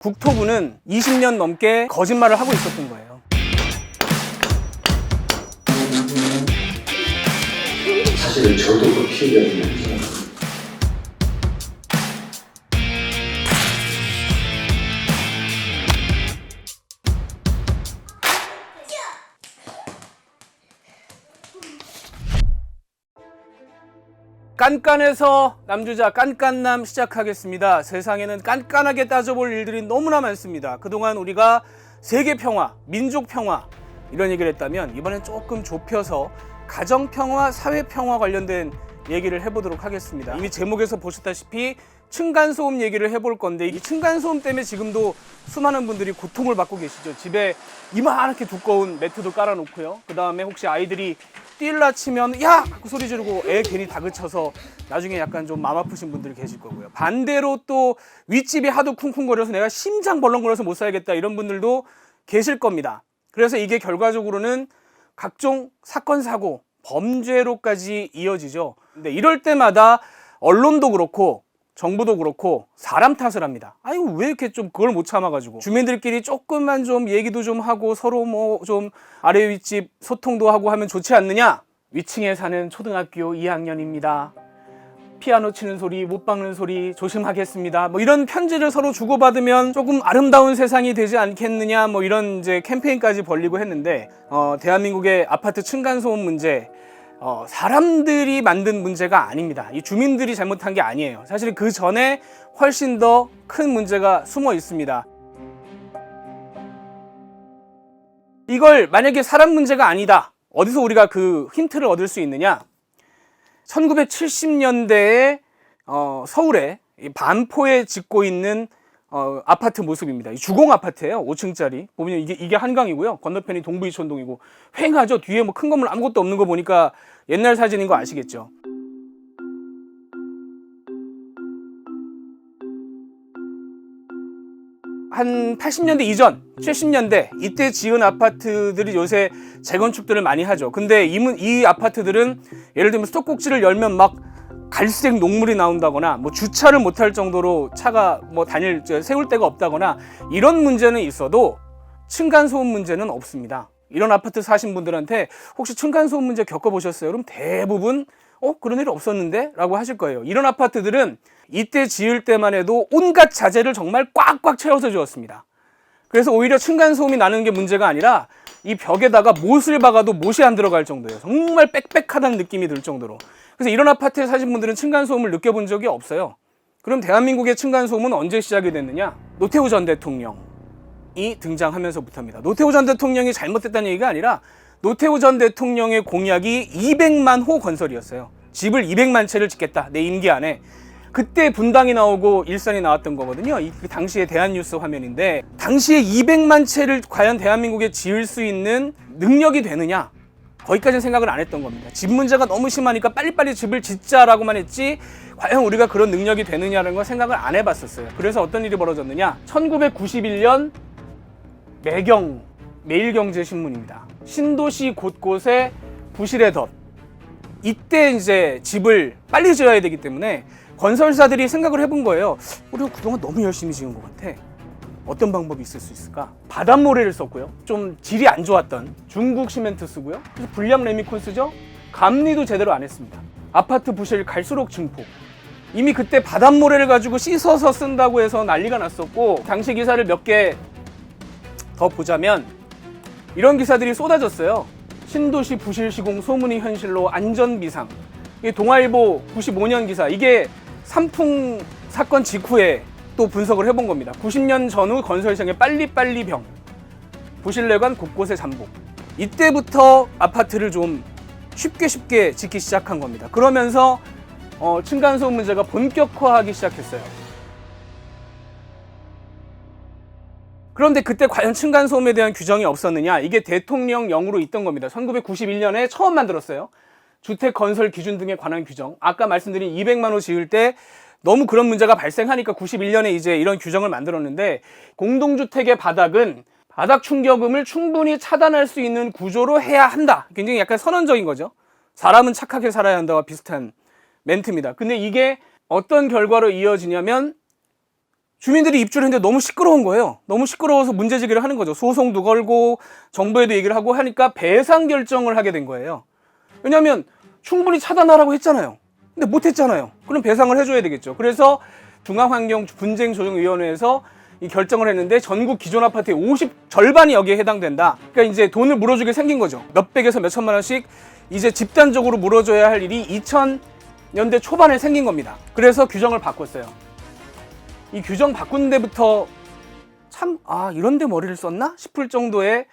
국토부는 20년 넘게 거짓말을 하고 있었던 거예요. 사실은 저도 그 피해가 있는지. 깐깐해서 남주자 깐깐남 시작하겠습니다. 세상에는 깐깐하게 따져볼 일들이 너무나 많습니다. 그동안 우리가 세계 평화, 민족 평화 이런 얘기를 했다면 이번엔 조금 좁혀서 가정 평화, 사회 평화 관련된 얘기를 해보도록 하겠습니다. 이미 제목에서 보셨다시피 층간소음 얘기를 해볼 건데 이 층간소음 때문에 지금도 수많은 분들이 고통을 받고 계시죠. 집에 이만하게 두꺼운 매트도 깔아놓고요. 그 다음에 혹시 아이들이 뛸라 치면 야! 하고 소리 지르고 애 괜히 다그쳐서 나중에 약간 좀 마음 아프신 분들이 계실 거고요. 반대로 또 윗집이 하도 쿵쿵거려서 내가 심장 벌렁거려서 못 살겠다 이런 분들도 계실 겁니다. 그래서 이게 결과적으로는 각종 사건, 사고, 범죄로까지 이어지죠. 근데 이럴 때마다 언론도 그렇고 정부도 그렇고 사람 탓을 합니다. 아유 왜 이렇게 좀 그걸 못 참아가지고 주민들끼리 조금만 좀 얘기도 좀 하고 서로 뭐 좀 아래 윗집 소통도 하고 하면 좋지 않느냐. 위층에 사는 초등학교 2학년입니다. 피아노 치는 소리, 못 박는 소리 조심하겠습니다. 뭐 이런 편지를 서로 주고받으면 조금 아름다운 세상이 되지 않겠느냐. 뭐 이런 이제 캠페인까지 벌리고 했는데 대한민국의 아파트 층간소음 문제 사람들이 만든 문제가 아닙니다. 이 주민들이 잘못한 게 아니에요. 사실 그 전에 훨씬 더 큰 문제가 숨어 있습니다. 이걸 만약에 사람 문제가 아니다. 어디서 우리가 그 힌트를 얻을 수 있느냐? 1970년대에 서울에 반포에 짓고 있는 아파트 모습입니다. 이 주공 아파트예요. 5층짜리. 보면 이게 한강이고요. 건너편이 동부이촌동이고 휑하죠. 뒤에 뭐 큰 건물 아무것도 없는 거 보니까 옛날 사진인 거 아시겠죠? 한 80년대 이전, 70년대 이때 지은 아파트들이 요새 재건축들을 많이 하죠. 근데 이 아파트들은 예를 들면 수도꼭지를 열면 막 갈색 녹물이 나온다거나 뭐 주차를 못할 정도로 차가 뭐 세울 데가 없다거나 이런 문제는 있어도 층간소음 문제는 없습니다. 이런 아파트 사신 분들한테 혹시 층간소음 문제 겪어보셨어요? 그럼 대부분 그런 일 없었는데? 라고 하실 거예요. 이런 아파트들은 이때 지을 때만 해도 온갖 자재를 정말 꽉꽉 채워서 지었습니다. 그래서 오히려 층간소음이 나는 게 문제가 아니라 이 벽에다가 못을 박아도 못이 안 들어갈 정도예요. 정말 빽빽하다는 느낌이 들 정도로. 그래서 이런 아파트에 사신 분들은 층간소음을 느껴본 적이 없어요. 그럼 대한민국의 층간소음은 언제 시작이 됐느냐? 노태우 전 대통령이 등장하면서부터입니다. 노태우 전 대통령이 잘못됐다는 얘기가 아니라 노태우 전 대통령의 공약이 200만 호 건설이었어요. 집을 200만 채를 짓겠다. 내 임기 안에. 그때 분당이 나오고 일산이 나왔던 거거든요. 그 당시의 대한뉴스 화면인데 당시에 200만 채를 과연 대한민국에 지을 수 있는 능력이 되느냐? 거기까지는 생각을 안 했던 겁니다. 집 문제가 너무 심하니까 빨리빨리 집을 짓자라고만 했지 과연 우리가 그런 능력이 되느냐라는 걸 생각을 안 해봤었어요. 그래서 어떤 일이 벌어졌느냐? 1991년 매일경제신문입니다. 신도시 곳곳에 부실의 덫. 이때 이제 집을 빨리 지어야 되기 때문에 건설사들이 생각을 해본 거예요. 우리가 그동안 너무 열심히 지은 것 같아. 어떤 방법이 있을 수 있을까? 바닷모래를 썼고요. 좀 질이 안 좋았던 중국 시멘트 쓰고요. 그래서 불량 레미콘 쓰죠. 감리도 제대로 안 했습니다. 아파트 부실 갈수록 증폭. 이미 그때 바닷모래를 가지고 씻어서 쓴다고 해서 난리가 났었고 당시 기사를 몇 개 더 보자면 이런 기사들이 쏟아졌어요. 신도시 부실 시공 소문이 현실로 안전비상. 이게 동아일보 95년 기사. 이게 삼풍 사건 직후에 또 분석을 해본 겁니다. 90년 전후 건설 시장의 빨리빨리 병. 부실내관 곳곳에 잠복. 이때부터 아파트를 좀 쉽게 짓기 시작한 겁니다. 그러면서 층간소음 문제가 본격화하기 시작했어요. 그런데 그때 과연 층간소음에 대한 규정이 없었느냐? 이게 대통령령으로 있던 겁니다. 1991년에 처음 만들었어요. 주택 건설 기준 등에 관한 규정. 아까 말씀드린 200만 호 지을 때 너무 그런 문제가 발생하니까 91년에 이제 이런 규정을 만들었는데 공동주택의 바닥은 바닥 충격음을 충분히 차단할 수 있는 구조로 해야 한다. 굉장히 약간 선언적인 거죠. 사람은 착하게 살아야 한다와 비슷한 멘트입니다. 근데 이게 어떤 결과로 이어지냐면 주민들이 입주를 했는데 너무 시끄러운 거예요. 너무 시끄러워서 문제제기를 하는 거죠. 소송도 걸고 정부에도 얘기를 하고 하니까 배상 결정을 하게 된 거예요. 왜냐하면 충분히 차단하라고 했잖아요. 근데 못했잖아요. 그럼 배상을 해줘야 되겠죠. 그래서 중앙환경분쟁조정위원회에서 이 결정을 했는데 전국 기존 아파트의 절반이 여기에 해당된다. 그러니까 이제 돈을 물어주게 생긴 거죠. 몇백에서 몇천만 원씩 이제 집단적으로 물어줘야 할 일이 2000년대 초반에 생긴 겁니다. 그래서 규정을 바꿨어요. 이 규정 바꾼 데부터 참, 이런 데 머리를 썼나? 싶을 정도의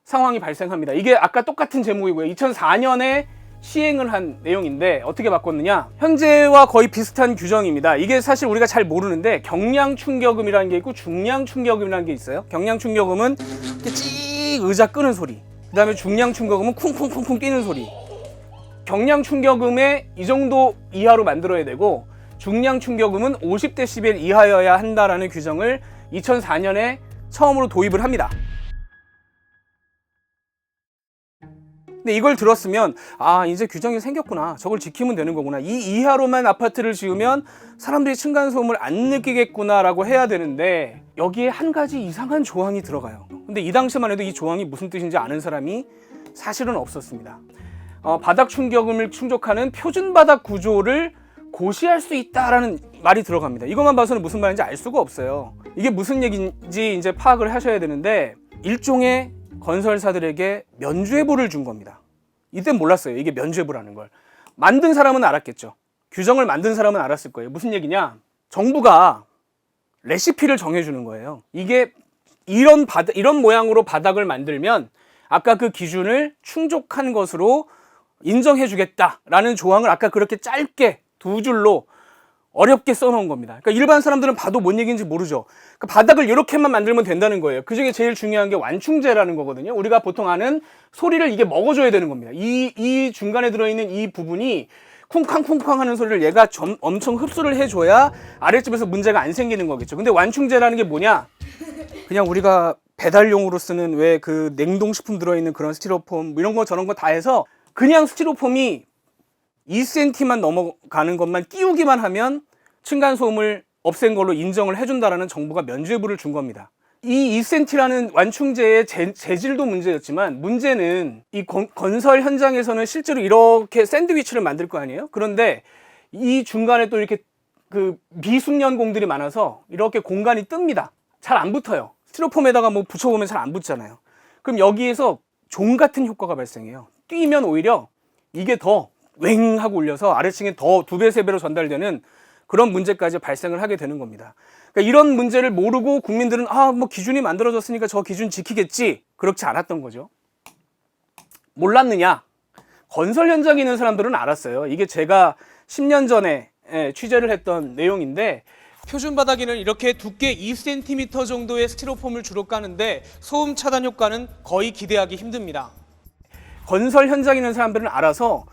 상황이 발생합니다. 이게 아까 똑같은 제목이고요. 2004년에 시행을 한 내용인데 어떻게 바꿨느냐? 현재와 거의 비슷한 규정입니다. 이게 사실 우리가 잘 모르는데 경량충격음이라는 게 있고 중량충격음이라는 게 있어요. 경량충격음은 이렇게 찍 의자 끄는 소리, 그 다음에 중량충격음은 쿵쿵쿵쿵 뛰는 소리. 경량충격음에 이 정도 이하로 만들어야 되고 중량충격음은 50dB 이하여야 한다라는 규정을 2004년에 처음으로 도입을 합니다. 근데 이걸 들었으면 이제 규정이 생겼구나, 저걸 지키면 되는 거구나, 이 이하로만 아파트를 지으면 사람들이 층간소음을 안 느끼겠구나 라고 해야 되는데 여기에 한 가지 이상한 조항이 들어가요. 근데 이 당시만 해도 이 조항이 무슨 뜻인지 아는 사람이 사실은 없었습니다. 바닥 충격음을 충족하는 표준 바닥 구조를 고시할 수 있다라는 말이 들어갑니다. 이것만 봐서는 무슨 말인지 알 수가 없어요. 이게 무슨 얘기인지 이제 파악을 하셔야 되는데 일종의 건설사들에게 면죄부를 준 겁니다. 이때 몰랐어요. 이게 면죄부라는 걸. 만든 사람은 알았겠죠. 규정을 만든 사람은 알았을 거예요. 무슨 얘기냐? 정부가 레시피를 정해주는 거예요. 이게 이런 모양으로 바닥을 만들면 아까 그 기준을 충족한 것으로 인정해주겠다라는 조항을 아까 그렇게 짧게 두 줄로 어렵게 써놓은 겁니다. 그러니까 일반 사람들은 봐도 뭔 얘기인지 모르죠. 그러니까 바닥을 이렇게만 만들면 된다는 거예요. 그중에 제일 중요한 게 완충제라는 거거든요. 우리가 보통 아는 소리를 이게 먹어줘야 되는 겁니다. 이 중간에 들어있는 이 부분이 쿵쾅쿵쾅 하는 소리를 얘가 엄청 흡수를 해줘야 아랫집에서 문제가 안 생기는 거겠죠. 근데 완충제라는 게 뭐냐? 그냥 우리가 배달용으로 쓰는 왜 그 냉동식품 들어있는 그런 스티로폼 이런 거 저런 거 다 해서 그냥 스티로폼이 2cm만 넘어가는 것만 끼우기만 하면 층간소음을 없앤 걸로 인정을 해준다라는 정부가 면죄부를 준 겁니다. 이 2cm라는 완충제의 재질도 문제였지만 문제는 이 건설 현장에서는 실제로 이렇게 샌드위치를 만들 거 아니에요? 그런데 이 중간에 또 이렇게 그 미숙련공들이 많아서 이렇게 공간이 뜹니다. 잘 안 붙어요. 스티로폼에다가 뭐 붙여보면 잘 안 붙잖아요. 그럼 여기에서 종 같은 효과가 발생해요. 뛰면 오히려 이게 더 웽 하고 울려서 아래층에 더 2배, 3배로 전달되는 그런 문제까지 발생을 하게 되는 겁니다. 그러니까 이런 문제를 모르고 국민들은 뭐 기준이 만들어졌으니까 저 기준 지키겠지, 그렇지 않았던 거죠. 몰랐느냐? 건설 현장에 있는 사람들은 알았어요. 이게 제가 10년 전에 취재를 했던 내용인데 표준 바닥에는 이렇게 두께 2cm 정도의 스티로폼을 주로 까는데 소음 차단 효과는 거의 기대하기 힘듭니다. 건설 현장에 있는 사람들은 알아서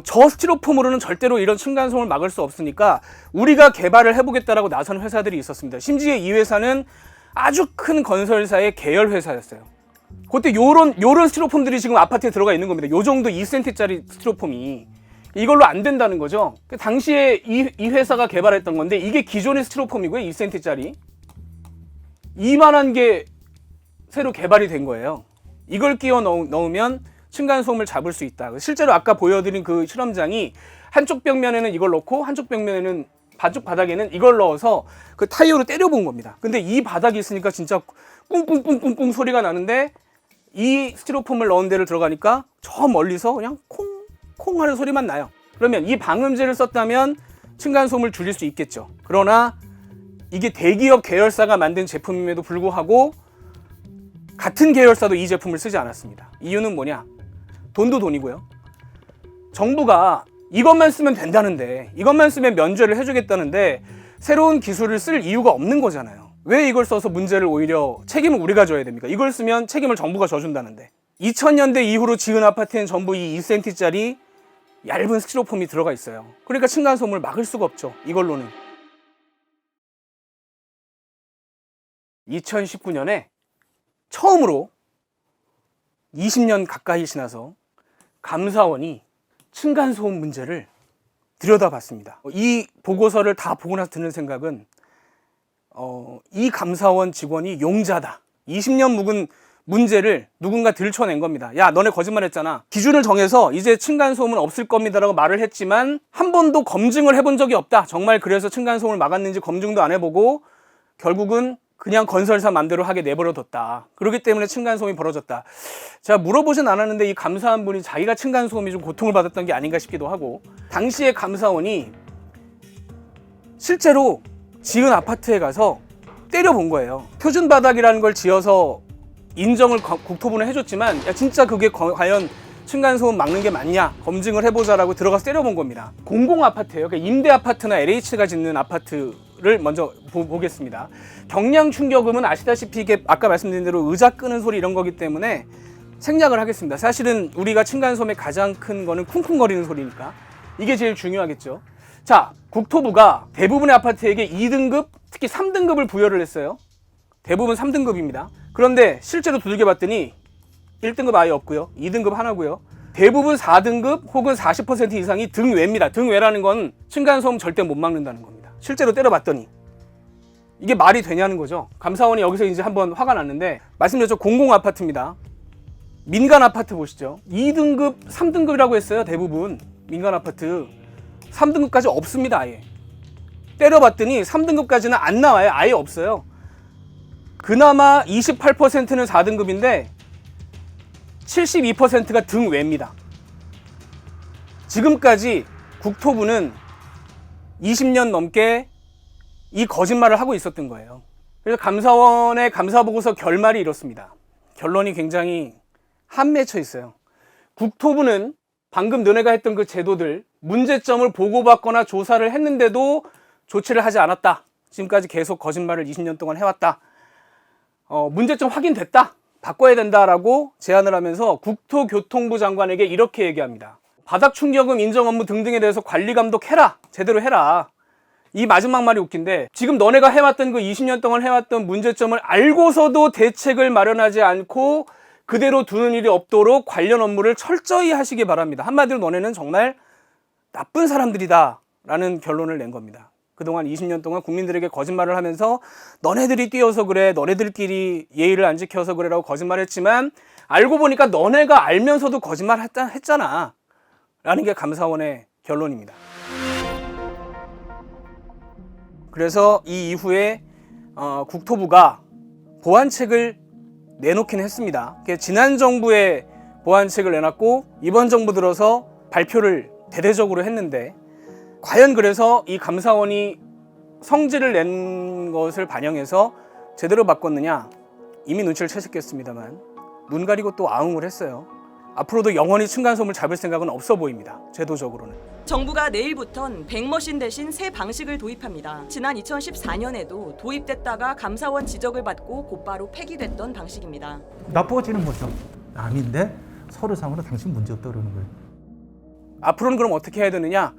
저 스티로폼으로는 절대로 이런 층간소음을 막을 수 없으니까 우리가 개발을 해보겠다라고 나선 회사들이 있었습니다. 심지어 이 회사는 아주 큰 건설사의 계열 회사였어요. 그때 요런 스티로폼들이 지금 아파트에 들어가 있는 겁니다. 요 정도 2cm짜리 스티로폼이 이걸로 안 된다는 거죠. 당시에 이 회사가 개발했던 건데 이게 기존의 스티로폼이고요. 2cm짜리 이만한 게 새로 개발이 된 거예요. 이걸 끼워 넣으면 층간소음을 잡을 수 있다. 실제로 아까 보여드린 그 실험장이 한쪽 벽면에는 이걸 넣고 한쪽 벽면에는 반쪽 바닥에는 이걸 넣어서 그 타이어로 때려본 겁니다. 근데 이 바닥이 있으니까 진짜 꿍꿍꿍꿍꿍 소리가 나는데 이 스티로폼을 넣은 데를 들어가니까 저 멀리서 그냥 콩콩 하는 소리만 나요. 그러면 이 방음제를 썼다면 층간소음을 줄일 수 있겠죠. 그러나 이게 대기업 계열사가 만든 제품임에도 불구하고 같은 계열사도 이 제품을 쓰지 않았습니다. 이유는 뭐냐? 돈도 돈이고요. 정부가 이것만 쓰면 된다는데, 이것만 쓰면 면죄를 해주겠다는데 새로운 기술을 쓸 이유가 없는 거잖아요. 왜 이걸 써서 문제를 오히려 책임을 우리가 져야 됩니까? 이걸 쓰면 책임을 정부가 져준다는데. 2000년대 이후로 지은 아파트엔 전부 이 2cm짜리 얇은 스티로폼이 들어가 있어요. 그러니까 층간소음을 막을 수가 없죠. 이걸로는. 2019년에 처음으로 20년 가까이 지나서 감사원이 층간소음 문제를 들여다봤습니다. 이 보고서를 다 보고 나서 드는 생각은 이 감사원 직원이 용자다. 20년 묵은 문제를 누군가 들춰낸 겁니다. 야, 너네 거짓말했잖아. 기준을 정해서 이제 층간소음은 없을 겁니다라고 말을 했지만 한 번도 검증을 해본 적이 없다. 정말 그래서 층간소음을 막았는지 검증도 안 해보고 결국은 그냥 건설사 맘대로 하게 내버려뒀다. 그렇기 때문에 층간소음이 벌어졌다. 제가 물어보진 않았는데 이 감사한 분이 자기가 층간소음이 좀 고통을 받았던 게 아닌가 싶기도 하고, 당시에 감사원이 실제로 지은 아파트에 가서 때려본 거예요. 표준 바닥이라는 걸 지어서 인정을 국토부는 해줬지만, 야, 진짜 그게 과연 층간소음 막는 게 맞냐 검증을 해보자라고 들어가서 때려본 겁니다. 공공 아파트예요. 그러니까 임대 아파트나 LH가 짓는 아파트를 먼저 보겠습니다. 경량 충격음은 아시다시피 이게 아까 말씀드린 대로 의자 끄는 소리 이런 거기 때문에 생략을 하겠습니다. 사실은 우리가 층간소음의 가장 큰 거는 쿵쿵거리는 소리니까 이게 제일 중요하겠죠. 자, 국토부가 대부분의 아파트에게 2등급, 특히 3등급을 부여를 했어요. 대부분 3등급입니다. 그런데 실제로 두들겨봤더니 1등급 아예 없고요. 2등급 하나고요. 대부분 4등급 혹은 40% 이상이 등외입니다. 등외라는 건 층간소음 절대 못 막는다는 겁니다. 실제로 때려봤더니 이게 말이 되냐는 거죠. 감사원이 여기서 이제 한번 화가 났는데, 말씀드렸죠. 공공 아파트입니다. 민간 아파트 보시죠. 2등급, 3등급이라고 했어요. 대부분 민간 아파트 3등급까지 없습니다. 아예 때려봤더니 3등급까지는 안 나와요. 아예 없어요. 그나마 28%는 4등급인데 72%가 등외입니다. 지금까지 국토부는 20년 넘게 이 거짓말을 하고 있었던 거예요. 그래서 감사원의 감사보고서 결말이 이렇습니다. 결론이 굉장히 한맺혀 있어요. 국토부는 방금 너네가 했던 그 제도들 문제점을 보고받거나 조사를 했는데도 조치를 하지 않았다. 지금까지 계속 거짓말을 20년 동안 해왔다. 문제점 확인됐다. 바꿔야 된다라고 제안을 하면서 국토교통부 장관에게 이렇게 얘기합니다. 바닥 충격음 인정 업무 등등에 대해서 관리 감독해라. 제대로 해라. 이 마지막 말이 웃긴데, 지금 너네가 해왔던 그 20년 동안 해왔던 문제점을 알고서도 대책을 마련하지 않고 그대로 두는 일이 없도록 관련 업무를 철저히 하시기 바랍니다. 한마디로 너네는 정말 나쁜 사람들이다 라는 결론을 낸 겁니다. 그동안 20년 동안 국민들에게 거짓말을 하면서 너네들이 뛰어서 그래, 너네들끼리 예의를 안 지켜서 그래라고 거짓말했지만 알고 보니까 너네가 알면서도 거짓말 했잖아 라는 게 감사원의 결론입니다. 그래서 이 이후에 국토부가 보완책을 내놓긴 했습니다. 지난 정부에 보완책을 내놨고 이번 정부 들어서 발표를 대대적으로 했는데, 과연 그래서 이 감사원이 성질을 낸 것을 반영해서 제대로 바꿨느냐? 이미 눈치를 채셨겠습니다만 눈 가리고 또 아웅을 했어요. 앞으로도 영원히 층간소음을 잡을 생각은 없어 보입니다. 제도적으로는. 정부가 내일부턴 100머신 대신 새 방식을 도입합니다. 지난 2014년에도 도입됐다가 감사원 지적을 받고 곧바로 폐기됐던 방식입니다. 나빠지는 거죠. 남인데 서류상으로 당신 문제 없다 그러는 거예요. 앞으로는 그럼 어떻게 해야 되느냐?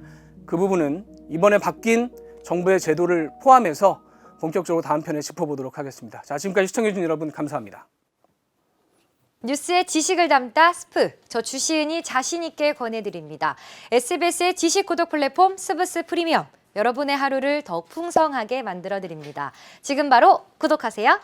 그 부분은 이번에 바뀐 정부의 제도를 포함해서 본격적으로 다음 편에 짚어보도록 하겠습니다. 자, 지금까지 시청해주신 여러분 감사합니다. 뉴스의 지식을 담다 스프, 저 주시은이 자신 있게 권해드립니다. SBS의 지식 구독 플랫폼 스브스 프리미엄, 여러분의 하루를 더 풍성하게 만들어드립니다. 지금 바로 구독하세요.